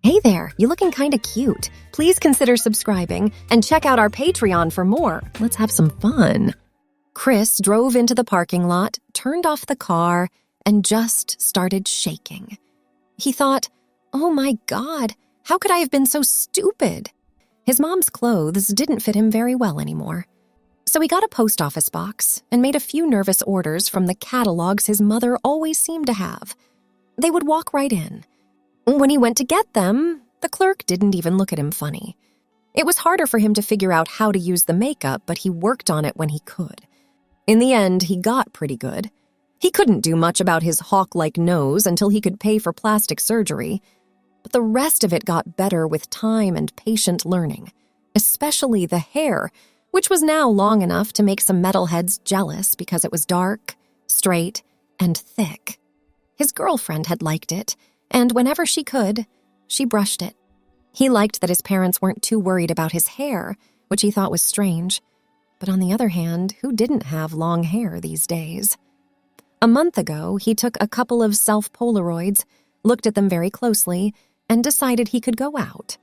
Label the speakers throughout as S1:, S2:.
S1: Hey there, you looking kinda cute. Please consider subscribing and check out our Patreon for more. Let's have some fun. Chris drove into the parking lot, turned off the car, and just started shaking. He thought, oh my God, how could I have been so stupid? His mom's clothes didn't fit him very well anymore. So he got a post office box and made a few nervous orders from the catalogs his mother always seemed to have. They would walk right in. When he went to get them, the clerk didn't even look at him funny. It was harder for him to figure out how to use the makeup, but he worked on it when he could. In the end, he got pretty good. He couldn't do much about his hawk-like nose until he could pay for plastic surgery, but the rest of it got better with time and patient learning, especially the hair, which was now long enough to make some metalheads jealous because it was dark, straight, and thick. His girlfriend had liked it, and whenever she could, she brushed it. He liked that his parents weren't too worried about his hair, which he thought was strange. But on the other hand, who didn't have long hair these days? A month ago, he took a couple of self-Polaroids, looked at them very closely, and decided he could go out.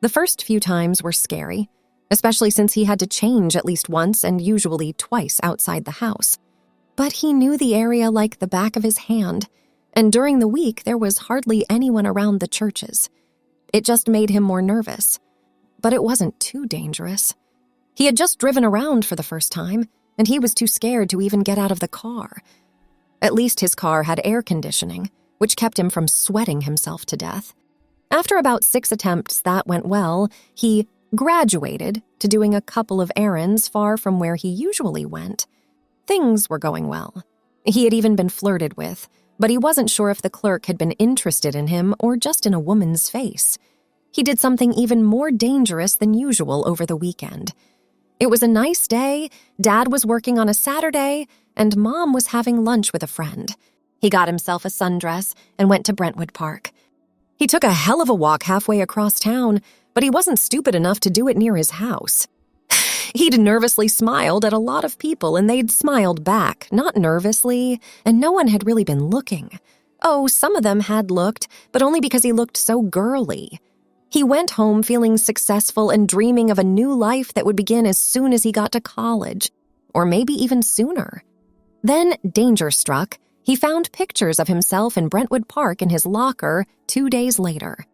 S1: The first few times were scary, especially since he had to change at least once and usually twice outside the house. But he knew the area like the back of his hand, and during the week there was hardly anyone around the churches. It just made him more nervous. But it wasn't too dangerous. He had just driven around for the first time, and he was too scared to even get out of the car. At least his car had air conditioning, which kept him from sweating himself to death. After about 6 attempts that went well, he graduated to doing a couple of errands far from where he usually went. Things were going well. He had even been flirted with, but he wasn't sure if the clerk had been interested in him or just in a woman's face. He did something even more dangerous than usual over the weekend. It was a nice day, Dad was working on a Saturday, and Mom was having lunch with a friend. He got himself a sundress and went to Brentwood Park. He took a hell of a walk halfway across town, but he wasn't stupid enough to do it near his house. He'd nervously smiled at a lot of people, and they'd smiled back, not nervously, and no one had really been looking. Oh, some of them had looked, but only because he looked so girly. He went home feeling successful and dreaming of a new life that would begin as soon as he got to college, or maybe even sooner. Then danger struck. He found pictures of himself in Brentwood Park in his locker 2 days later.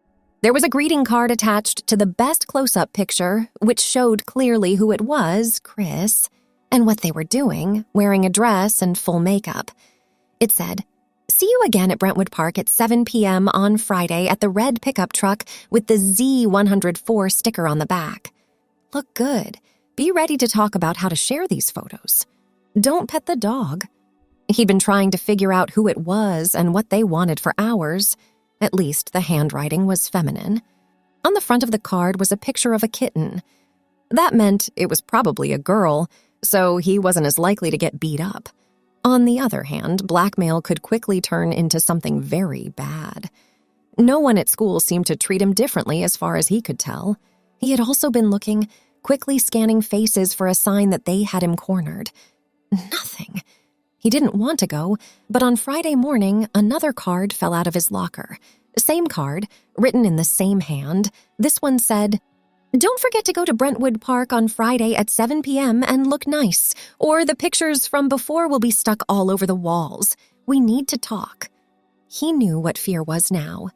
S1: There was a greeting card attached to the best close-up picture, which showed clearly who it was, Chris, and what they were doing, wearing a dress and full makeup. It said, "See you again at Brentwood Park at 7 p.m. on Friday at the red pickup truck with the Z104 sticker on the back. Look good. Be ready to talk about how to share these photos. Don't pet the dog." He'd been trying to figure out who it was and what they wanted for hours. At least the handwriting was feminine. On the front of the card was a picture of a kitten. That meant it was probably a girl, so he wasn't as likely to get beat up. On the other hand, blackmail could quickly turn into something very bad. No one at school seemed to treat him differently as far as he could tell. He had also been looking, quickly scanning faces for a sign that they had him cornered. Nothing. He didn't want to go, but on Friday morning, another card fell out of his locker. Same card, written in the same hand. This one said, "Don't forget to go to Brentwood Park on Friday at 7 p.m. and look nice, or the pictures from before will be stuck all over the walls. We need to talk." He knew what fear was now.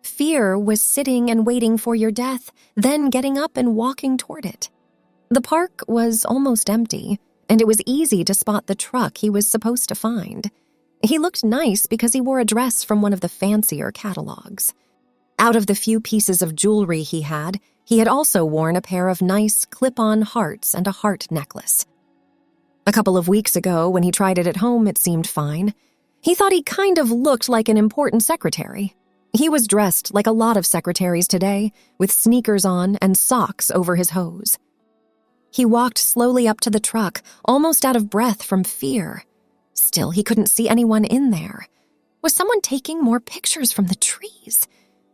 S1: Fear was sitting and waiting for your death, then getting up and walking toward it. The park was almost empty, and it was easy to spot the truck he was supposed to find. He looked nice because he wore a dress from one of the fancier catalogs. Out of the few pieces of jewelry he had also worn a pair of nice clip-on hearts and a heart necklace. A couple of weeks ago, when he tried it at home, it seemed fine. He thought he kind of looked like an important secretary. He was dressed like a lot of secretaries today, with sneakers on and socks over his hose. He walked slowly up to the truck, almost out of breath from fear. Still, he couldn't see anyone in there. Was someone taking more pictures from the trees?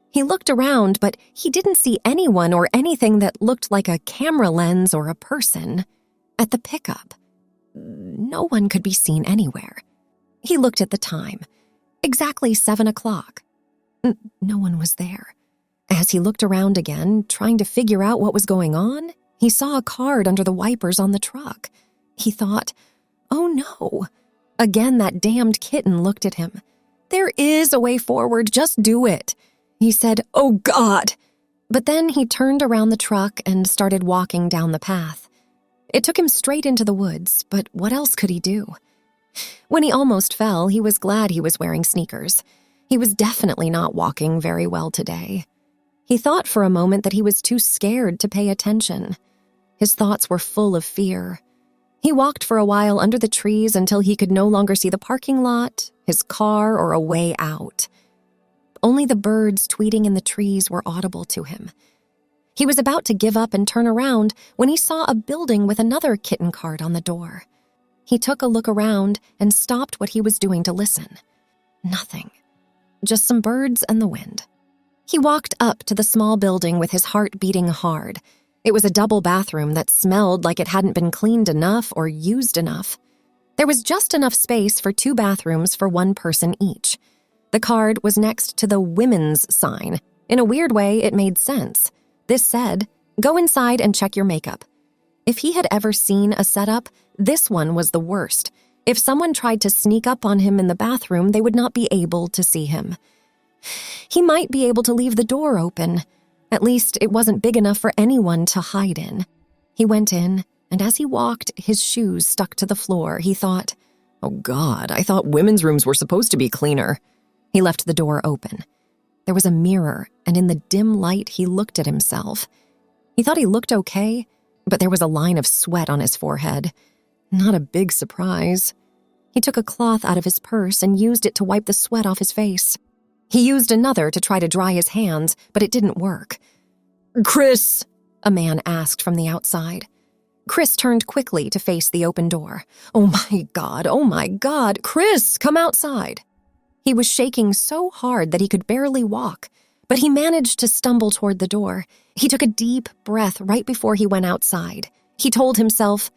S1: He looked around, but he didn't see anyone or anything that looked like a camera lens or a person. At the pickup, no one could be seen anywhere. He looked at the time. Exactly 7 o'clock. No one was there. As As he looked around again, trying to figure out what was going on, he saw a card under the wipers on the truck. He thought, "Oh no." Again, that damned kitten looked at him. "There is a way forward, just do it." He said, "Oh God." But then he turned around the truck and started walking down the path. It took him straight into the woods, but what else could he do? When he almost fell, he was glad he was wearing sneakers. He was definitely not walking very well today. He thought for a moment that he was too scared to pay attention. His thoughts were full of fear. He walked for a while under the trees until he could no longer see the parking lot, his car, or a way out. Only the birds tweeting in the trees were audible to him. He was about to give up and turn around when he saw a building with another kitten card on the door. He took a look around and stopped what he was doing to listen. Nothing. Just some birds and the wind. He walked up to the small building with his heart beating hard. It was a double bathroom that smelled like it hadn't been cleaned enough or used enough. There was just enough space for 2 bathrooms for 1 person each. The card was next to the women's sign. In a weird way, it made sense. This said, "Go inside and check your makeup." If he had ever seen a setup, this one was the worst. If someone tried to sneak up on him in the bathroom, they would not be able to see him. He might be able to leave the door open. At least it wasn't big enough for anyone to hide in. He went in, and as he walked, his shoes stuck to the floor. He thought, "Oh God, I thought women's rooms were supposed to be cleaner." He left the door open. There was a mirror, and in the dim light, he looked at himself. He thought he looked okay, but there was a line of sweat on his forehead. Not a big surprise. He took a cloth out of his purse and used it to wipe the sweat off his face. He used another to try to dry his hands, but it didn't work. "Chris?" a man asked from the outside. Chris turned quickly to face the open door. Oh my God, Chris, come outside." He was shaking so hard that he could barely walk, but he managed to stumble toward the door. He took a deep breath right before he went outside. He told himself,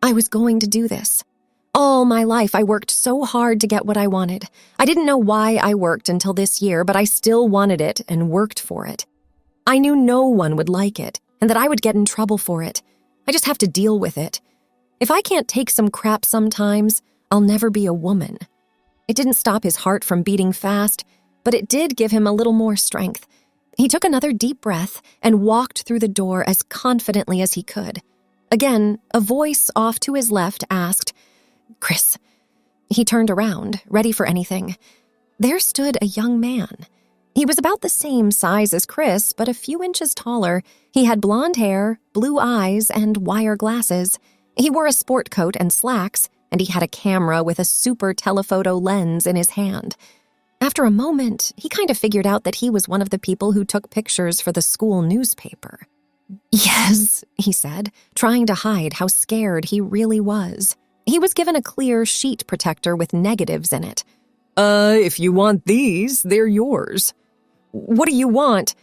S1: "I was going to do this. All my life I worked so hard to get what I wanted. I didn't know why I worked until this year, but I still wanted it and worked for it. I knew no one would like it and that I would get in trouble for it. I just have to deal with it. If I can't take some crap sometimes, I'll never be a woman." It didn't stop his heart from beating fast, but it did give him a little more strength. He took another deep breath and walked through the door as confidently as he could. Again, a voice off to his left asked, "Chris." He turned around, ready for anything. There stood a young man. He was about the same size as Chris, but a few inches taller. He had blonde hair, blue eyes, and wire glasses. He wore a sport coat and slacks, and he had a camera with a super telephoto lens in his hand. After a moment, he kind of figured out that he was one of the people who took pictures for the school newspaper. "Yes," he said, trying to hide how scared he really was. He was given a clear sheet protector with negatives in it. If you want these, they're yours." "What do you want?"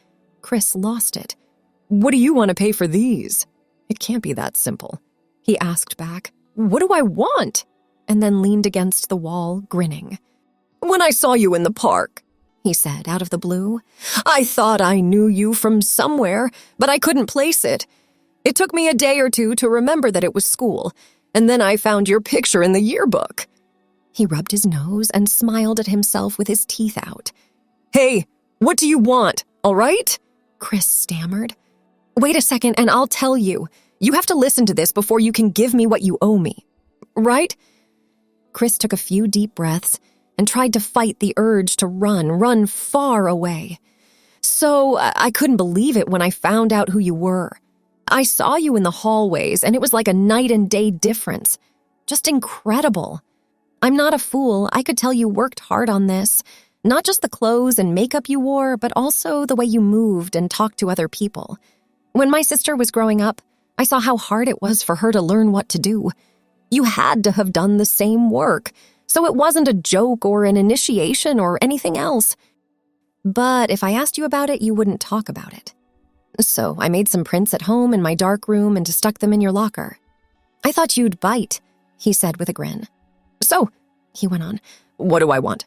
S1: Chris lost it. "What do you want to pay for these?" "It can't be that simple," he asked back. "What do I want?" And then leaned against the wall, grinning. "When I saw you in the park," he said out of the blue, "I thought I knew you from somewhere, but I couldn't place it. It took me a day or 2 to remember that it was school, and then I found your picture in the yearbook." He rubbed his nose and smiled at himself with his teeth out. "Hey, what do you want, all right?" Chris stammered. "Wait a second and I'll tell you. You have to listen to this before you can give me what you owe me. Right?" Chris took a few deep breaths and tried to fight the urge to run far away. "So, I couldn't believe it when I found out who you were. I saw you in the hallways, and it was like a night and day difference. Just incredible. I'm not a fool. I could tell you worked hard on this. Not just the clothes and makeup you wore, but also the way you moved and talked to other people. When my sister was growing up, I saw how hard it was for her to learn what to do. You had to have done the same work, so it wasn't a joke or an initiation or anything else. But if I asked you about it, you wouldn't talk about it. So I made some prints at home in my dark room and stuck them in your locker. I thought you'd bite," he said with a grin. "So," he went on, "what do I want?"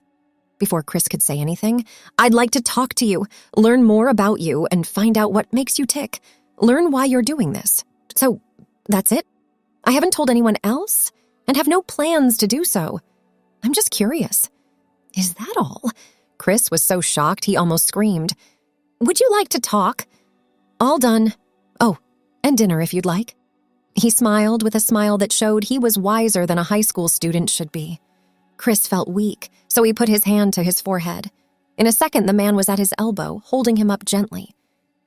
S1: Before Chris could say anything, "I'd like to talk to you, learn more about you, and find out what makes you tick. Learn why you're doing this. So, that's it? I haven't told anyone else, and have no plans to do so. I'm just curious." "Is that all?" Chris was so shocked he almost screamed. "Would you like to talk?" "All done. Oh, and dinner if you'd like." He smiled with a smile that showed he was wiser than a high school student should be. Chris felt weak, so he put his hand to his forehead. In a second, the man was at his elbow, holding him up gently.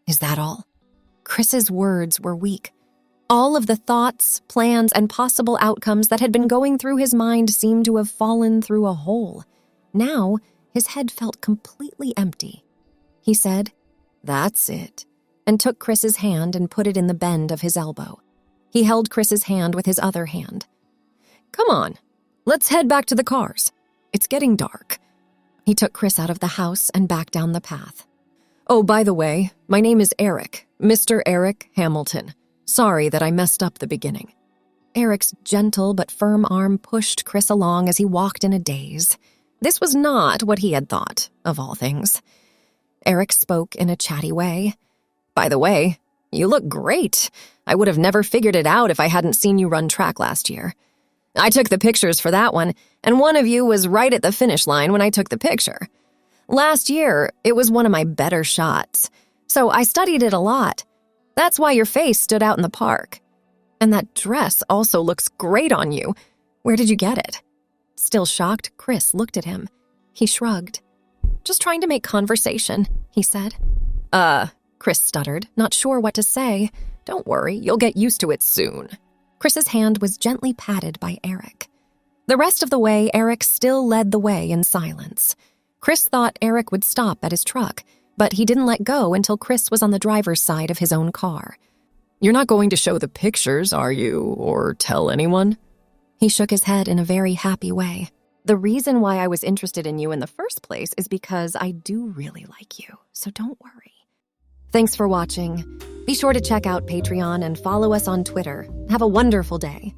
S1: "Is that all?" Chris's words were weak. All of the thoughts, plans, and possible outcomes that had been going through his mind seemed to have fallen through a hole. Now, his head felt completely empty. He said, "That's it," and took Chris's hand and put it in the bend of his elbow. He held Chris's hand with his other hand. "Come on, let's head back to the cars. It's getting dark." He took Chris out of the house and back down the path. "Oh, by the way, my name is Eric, Mr. Eric Hamilton. Sorry that I messed up the beginning." Eric's gentle but firm arm pushed Chris along as he walked in a daze. This was not what he had thought, of all things. Eric spoke in a chatty way. "By the way, you look great. I would have never figured it out if I hadn't seen you run track last year. I took the pictures for that one, and one of you was right at the finish line when I took the picture. Last year, it was one of my better shots, so I studied it a lot. That's why your face stood out in the park. And that dress also looks great on you. Where did you get it?" Still shocked, Chris looked at him. He shrugged. "Just trying to make conversation," he said. Chris stuttered, not sure what to say. "Don't worry, you'll get used to it soon." Chris's hand was gently patted by Eric. The rest of the way, Eric still led the way in silence. Chris thought Eric would stop at his truck, but he didn't let go until Chris was on the driver's side of his own car. "You're not going to show the pictures, are you, or tell anyone?" He shook his head in a very happy way. "The reason why I was interested in you in the first place is because I do really like you, so don't worry." Thanks for watching. Be sure to check out Patreon and follow us on Twitter. Have a wonderful day.